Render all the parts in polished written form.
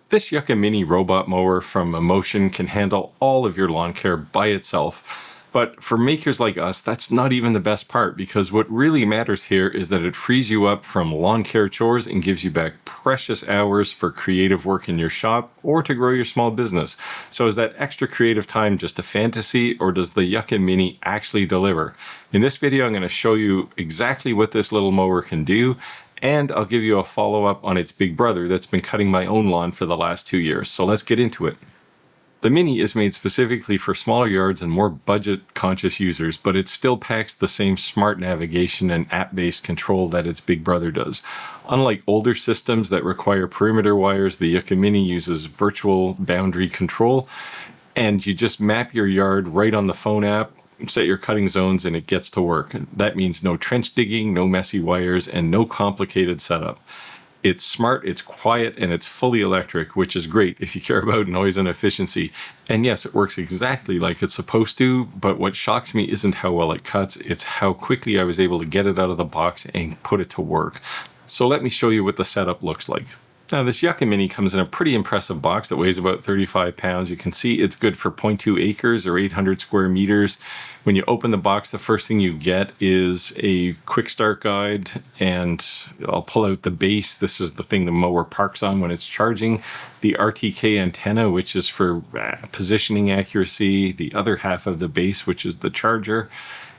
This YUKA Mini robot mower from Mammotion can handle all of your lawn care by itself. But for makers like us, that's not even the best part, because what really matters here is that it frees you up from lawn care chores and gives you back precious hours for creative work in your shop or to grow your small business. So is that extra creative time just a fantasy, or does the YUKA Mini actually deliver? In this video, I'm going to show you exactly what this little mower can do, and I'll give you a follow-up on its big brother that's been cutting my own lawn for the last 2 years. So let's get into it. The Mini is made specifically for smaller yards and more budget-conscious users, but it still packs the same smart navigation and app-based control that its big brother does. Unlike older systems that require perimeter wires, the YUKA Mini uses virtual boundary control, and you just map your yard right on the phone app, set your cutting zones, and it gets to work. That means no trench digging, no messy wires, and no complicated setup. It's smart, it's quiet, and it's fully electric, which is great if you care about noise and efficiency. And yes, it works exactly like it's supposed to, but what shocks me isn't how well it cuts, it's how quickly I was able to get it out of the box and put it to work. So let me show you what the setup looks like. Now, this YUKA Mini comes in a pretty impressive box that weighs about 35 pounds. You can see it's good for 0.2 acres or 800 square meters. When you open the box, the first thing you get is a quick start guide, and I'll pull out the base. This is the thing the mower parks on when it's charging. The RTK antenna, which is for positioning accuracy. The other half of the base, which is the charger.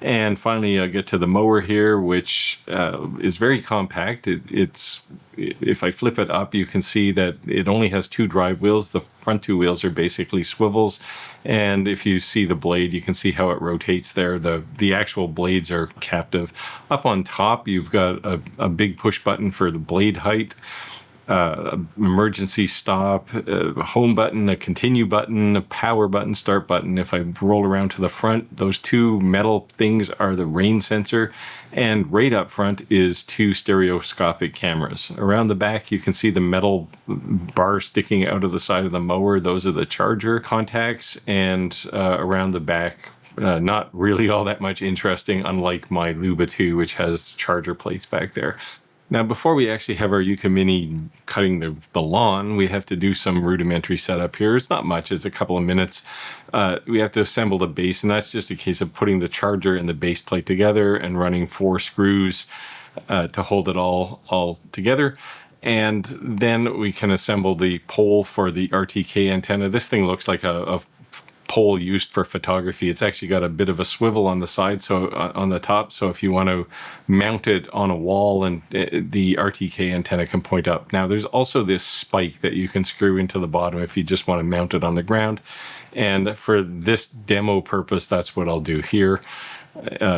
And finally, I get to the mower here, which is very compact. If I flip it up, you can see that it only has 2 drive wheels. The front 2 wheels are basically swivels. And if you see the blade, you can see how it rotates there. The actual blades are captive. Up on top, you've got a big push button for the blade height. Emergency stop, a home button, a continue button, a power button, start button. If I roll around to the front, those 2 metal things are the rain sensor, and right up front is 2 stereoscopic cameras. Around the back, you can see the metal bar sticking out of the side of the mower. Those are the charger contacts, and around the back, not really all that much interesting, unlike my Luba 2, which has charger plates back there. Now, before we actually have our YUKA Mini cutting the lawn, we have to do some rudimentary setup here. It's not much, it's a couple of minutes. We have to assemble the base, and that's just a case of putting the charger and the base plate together and running 4 screws to hold it all together. And then we can assemble the pole for the RTK antenna. This thing looks like a pole used for photography. It's actually got a bit of a swivel on the side, so on the top, so if you want to mount it on a wall, and the RTK antenna can point up. Now, there's also this spike that you can screw into the bottom if you just want to mount it on the ground, and for this demo purpose, that's what I'll do here,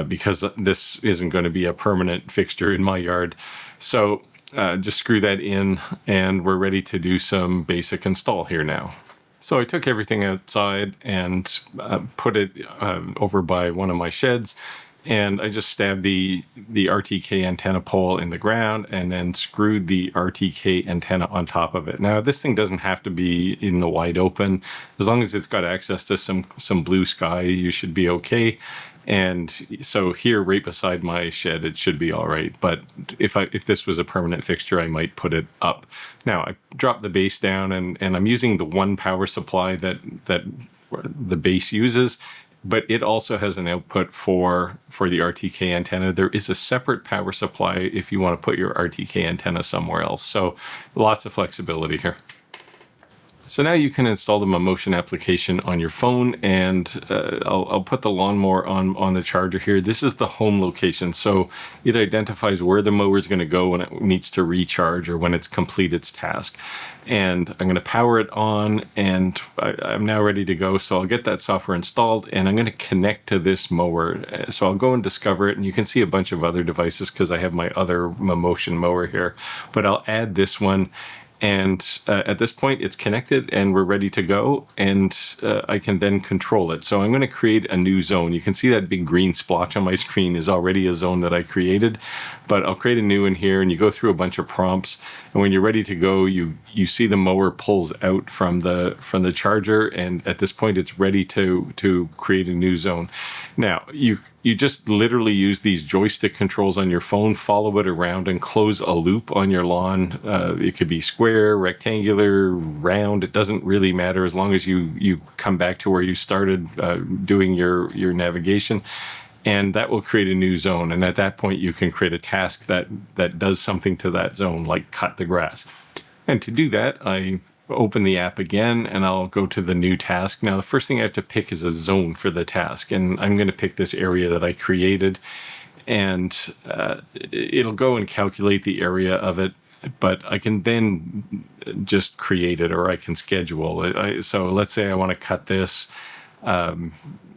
because this isn't going to be a permanent fixture in my yard. So just screw that in, and we're ready to do some basic install here now. So I took everything outside and put it over by one of my sheds, and I just stabbed the RTK antenna pole in the ground and then screwed the RTK antenna on top of it. Now, this thing doesn't have to be in the wide open. As long as it's got access to some blue sky, you should be okay. And so here, right beside my shed, it should be all right. But if this was a permanent fixture, I might put it up. Now, I dropped the base down, and I'm using the 1 power supply that the base uses, but it also has an output for the RTK antenna. There is a separate power supply if you want to put your RTK antenna somewhere else. So lots of flexibility here. So now you can install the Mammotion application on your phone, and I'll put the lawnmower on the charger here. This is the home location, so it identifies where the mower is going to go when it needs to recharge or when it's complete its task. And I'm going to power it on, and I'm now ready to go. So I'll get that software installed, and I'm going to connect to this mower. So I'll go and discover it, and you can see a bunch of other devices because I have my other Mammotion mower here, but I'll add this one. And at this point, it's connected and we're ready to go, and I can then control it. So I'm going to create a new zone. You can see that big green splotch on my screen is already a zone that I created, but I'll create a new one here, and you go through a bunch of prompts. And when you're ready to go, you see the mower pulls out from the charger, and at this point, it's ready to create a new zone. Now, you just literally use these joystick controls on your phone, follow it around, and close a loop on your lawn. It could be square, rectangular, round. It doesn't really matter as long as you come back to where you started doing your navigation. And that will create a new zone. And at that point, you can create a task that does something to that zone, like cut the grass. And to do that, I open the app again and I'll go to the new task. Now, the first thing I have to pick is a zone for the task. And I'm going to pick this area that I created. And it'll go and calculate the area of it. But I can then just create it, or I can schedule it. So let's say I want to cut this on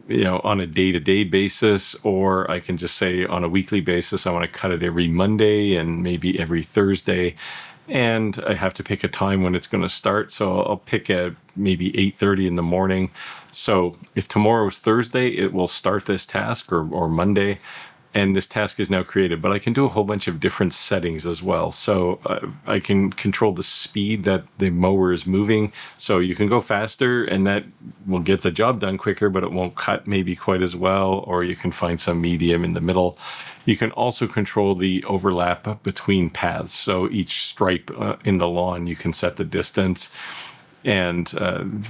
a day-to-day basis, or I can just say on a weekly basis, I want to cut it every Monday and maybe every Thursday. And I have to pick a time when it's going to start. So I'll pick at maybe 8:30 in the morning. So if tomorrow's Thursday, it will start this task, or Monday. And this task is now created, but I can do a whole bunch of different settings as well. So I can control the speed that the mower is moving. So you can go faster and that will get the job done quicker, but it won't cut maybe quite as well. Or you can find some medium in the middle. You can also control the overlap between paths. So each stripe in the lawn, you can set the distance. And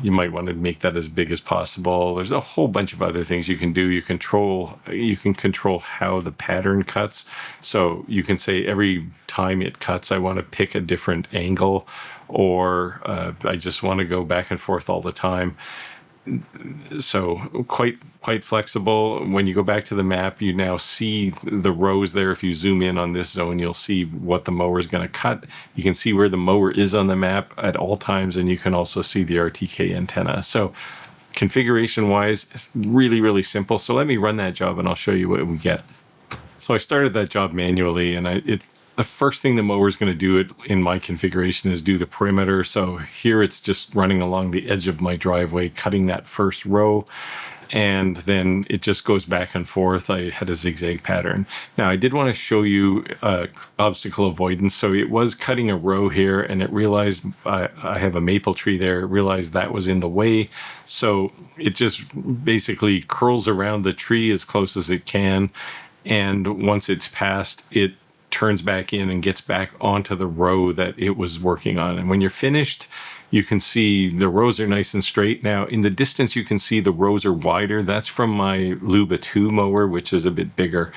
you might want to make that as big as possible. There's a whole bunch of other things you can do. You can control how the pattern cuts. So you can say every time it cuts, I want to pick a different angle, or I just want to go back and forth all the time. So quite flexible. When you go back to the map, you now see the rows there. If you zoom in on this zone, you'll see what the mower is going to cut. You can see where the mower is on the map at all times, and you can also see the RTK antenna. So configuration wise, it's really, really simple. So let me run that job and I'll show you what we get. So I started that job manually, and the first thing the mower is going to do in my configuration is do the perimeter. So here it's just running along the edge of my driveway, cutting that first row, and then it just goes back and forth. I had a zigzag pattern. Now, I did want to show you obstacle avoidance. So it was cutting a row here, and it realized I have a maple tree there. It realized that was in the way. So it just basically curls around the tree as close as it can. And once it's passed, it turns back in and gets back onto the row that it was working on. And when you're finished, you can see the rows are nice and straight. Now, in the distance, you can see the rows are wider. That's from my Luba 2 mower, which is a bit bigger.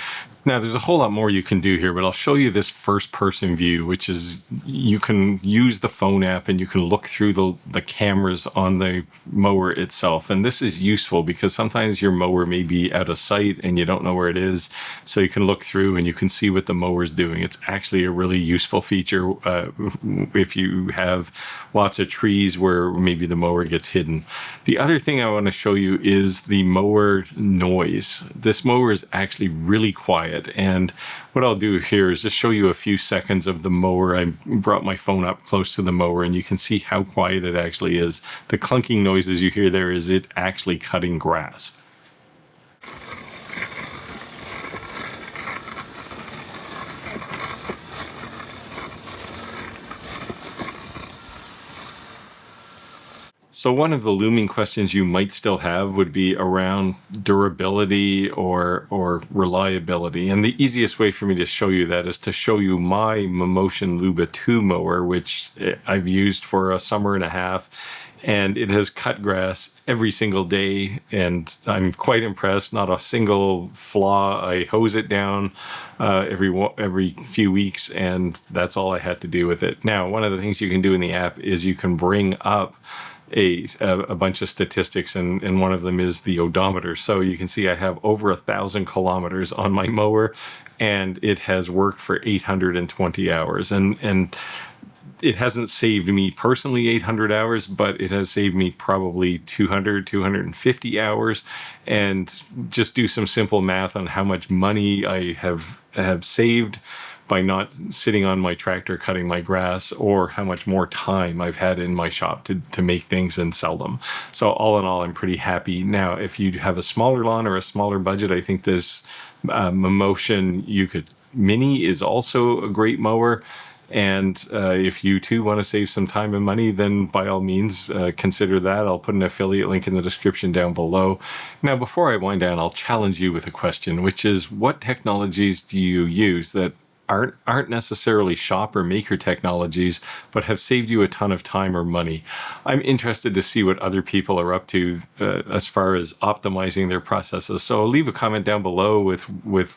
Now, there's a whole lot more you can do here, but I'll show you this first-person view, which is you can use the phone app and you can look through the cameras on the mower itself. And this is useful because sometimes your mower may be out of sight and you don't know where it is. So you can look through and you can see what the mower is doing. It's actually a really useful feature if you have lots of trees where maybe the mower gets hidden. The other thing I want to show you is the mower noise. This mower is actually really quiet. And what I'll do here is just show you a few seconds of the mower. I brought my phone up close to the mower and you can see how quiet it actually is. The clunking noises you hear there is it actually cutting grass. So one of the looming questions you might still have would be around durability or reliability. And the easiest way for me to show you that is to show you my Mammotion Luba 2 mower, which I've used for a summer and a half. And it has cut grass every single day, and I'm quite impressed. Not a single flaw. I hose it down every few weeks, and that's all I had to do with it. Now, one of the things you can do in the app is you can bring up a bunch of statistics, and one of them is the odometer. So you can see I have over 1,000 kilometers on my mower, and it has worked for 820 hours. And it hasn't saved me personally 800 hours, but it has saved me probably 250 hours. And just do some simple math on how much money I have saved by not sitting on my tractor cutting my grass, or how much more time I've had in my shop to make things and sell them. So all in all, I'm pretty happy. Now, if you have a smaller lawn or a smaller budget, I think this Mammotion YUKA Mini is also a great mower. And if you too want to save some time and money, then by all means, consider that. I'll put an affiliate link in the description down below. Now, before I wind down, I'll challenge you with a question, which is, what technologies do you use that aren't necessarily shop or maker technologies, but have saved you a ton of time or money? I'm interested to see what other people are up to as far as optimizing their processes. So leave a comment down below with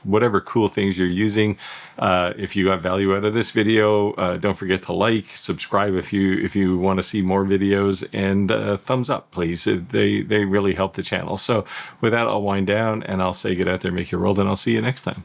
whatever cool things you're using. If you got value out of this video, don't forget to like, subscribe if you want to see more videos, and thumbs up, please. They really help the channel. So with that, I'll wind down and I'll say get out there, make your world, and I'll see you next time.